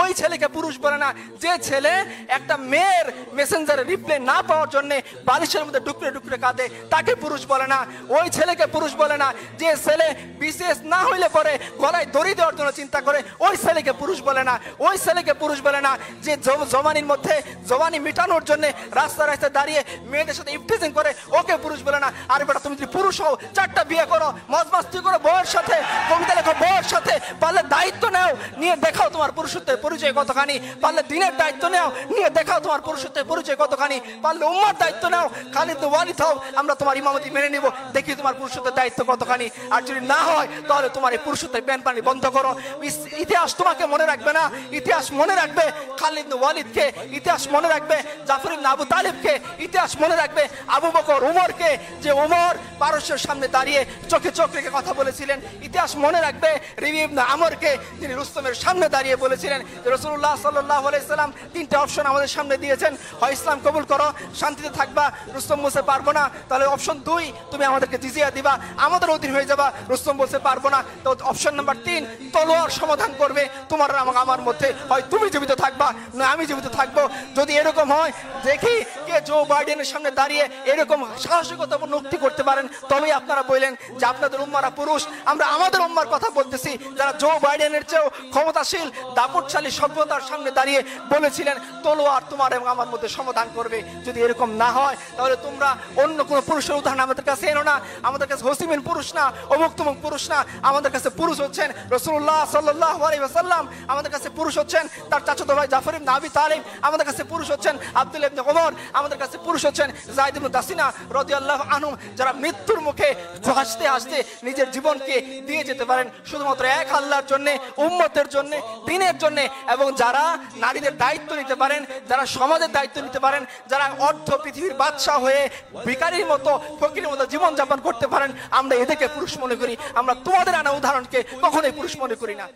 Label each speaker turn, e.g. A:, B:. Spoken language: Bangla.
A: ওই ছেলেকে পুরুষ বলে না যে ছেলে একটা মেয়ের মেসেঞ্জারে রিপ্লাই না পাওয়ার জন্য বালিশের মধ্যে ডুকরে ডুকরে কাঁদে, তাকে পুরুষ বলে না। ওই ছেলেকে পুরুষ বলে না যে ছেলে বিশেষ না হইলে পরে গলায় দড়ি দেওয়ার জন্য চিন্তা করে, ওই ছেলেকে পুরুষ বলে না। ওই ছেলেকে পুরুষ বলে না যে জওয়ানির মধ্যে জওয়ানি মিটানোর জন্য রাস্তায় রাস্তায় দাঁড়িয়ে মেয়েদের সাথে ইফটিজিং করে, ওকে পুরুষ বলে না। আর বেটা তুমি যদি পুরুষ হও 4টা বিয়ে করো, মজমাস্তি করো বউয়ের সাথে, কবিতা লেখো বউয়ের সাথে, পারলে দায়িত্ব নাও, নিয়ে দেখাও তোমার পুরুষত্বের পরিচয় কতখানি। পারলে দিনের দায়িত্ব নাও, নিয়ে দেখাও তোমার পুরুষত্বের পরিচয় কতখানি। পারলে উম্মার দায়িত্ব নাও, খালিদ ওয়ালিদ হও, আমরা তোমার ইমামতি মেনে নিব, দেখি তোমার পুরুষত্বের দায়িত্ব কতখানি। আর যদি না হয় তাহলে তোমার এই পুরুষত্বের প্যান পানি বন্ধ করো। ইতিহাস তোমাকে মনে রাখবে না, ইতিহাস মনে রাখবে খালিদ ওয়ালিদকে, ইতিহাস মনে রাখবে জাফর ইবনে আবু তালিবকে, ইতিহাস মনে রাখবে আবু বকর উমরকে, যে উমর পারস্যের সামনে দাঁড়িয়ে চোখে চোখ রেখে কথা বলেছিলেন। ইতিহাস মনে রাখবে রবি ইবনে আমরকে, যিনি রুস্তমের সামনে দাঁড়িয়ে বলেছিলেন রাসূলুল্লাহ সাল্লাল্লাহু আলাইহি সাল্লাম 3টে অপশন আমাদের সামনে দিয়েছেন, হয় ইসলাম কবুল করো, শান্তিতে থাকবা, রুস্তম বলতে পারবো না, তাহলে অপশন 2 তুমি আমাদেরকে জিজিয়া দিবা, আমাদের অধীন হয়ে যাবা। রুস্তম বলতে পারবো না, তো অপশন নাম্বার 3 তলোয়ার সমাধান করবে তোমার আমার মধ্যে, হয় তুমি জীবিত থাকবা না আমি জীবিত থাকবো। যদি এরকম হয়, দেখি কে জো বাইডেনের সামনে দাঁড়িয়ে এরকম সাহসিকতাপূর্ণ উক্তি করতে পারেন, তবেই আপনারা বললেন যে আপনাদের উম্মারা পুরুষ। আমরা আমাদের উম্মার কথা বলতেছি, যারা জো বাইডেনের চেয়েও ক্ষমতাশীল দাপটশালী সভ্যতার সামনে দাঁড়িয়ে বলেছিলেন তলোয়ার তোমার এবং আমার মধ্যে সমাধান করবে। যদি এরকম না হয় তাহলে তোমরা অন্য কোনো পুরুষের উদাহরণ আমাদের কাছে এনো না। আমাদের কাছে হসিমিন পুরুষ না, অমুক তমুক পুরুষ না, আমাদের কাছে পুরুষ হচ্ছেন রাসূলুল্লাহ সাল্লাল্লাহু আলাইহি ওয়াসাল্লাম, আমাদের কাছে পুরুষ হচ্ছেন তার চাচাতো ভাই জাফর ইবনে আবি তালিব, আমাদের কাছে পুরুষ হচ্ছেন আব্দুল্লাহ ইবনে ওমর, আমাদের কাছে পুরুষ হচ্ছেন যায়েদ ইবনে দাসিনা রাদিয়াল্লাহু আনহু, যারা মৃত্যুর মুখে হাসতে হাসতে নিজের জীবনকে দিয়ে যেতে পারেন শুধুমাত্র এক আল্লাহর জন্য, উম্মতের জন্য, দ্বীনের জন্য, এবং যারা নারীদের দায়িত্ব নিতে পারেন, যারা সমাজের দায়িত্ব নিতে পারেন, যারা অর্ধ পৃথিবীর বাদশাহ হয়ে ভিখারির মতো ফকিরের মতো জীবনযাপন করতে পারেন, আমরা এদেরকে পুরুষ মনে করি। আমরা তোমাদের আনা উদাহরণকে কখনোই পুরুষ মনে করি না।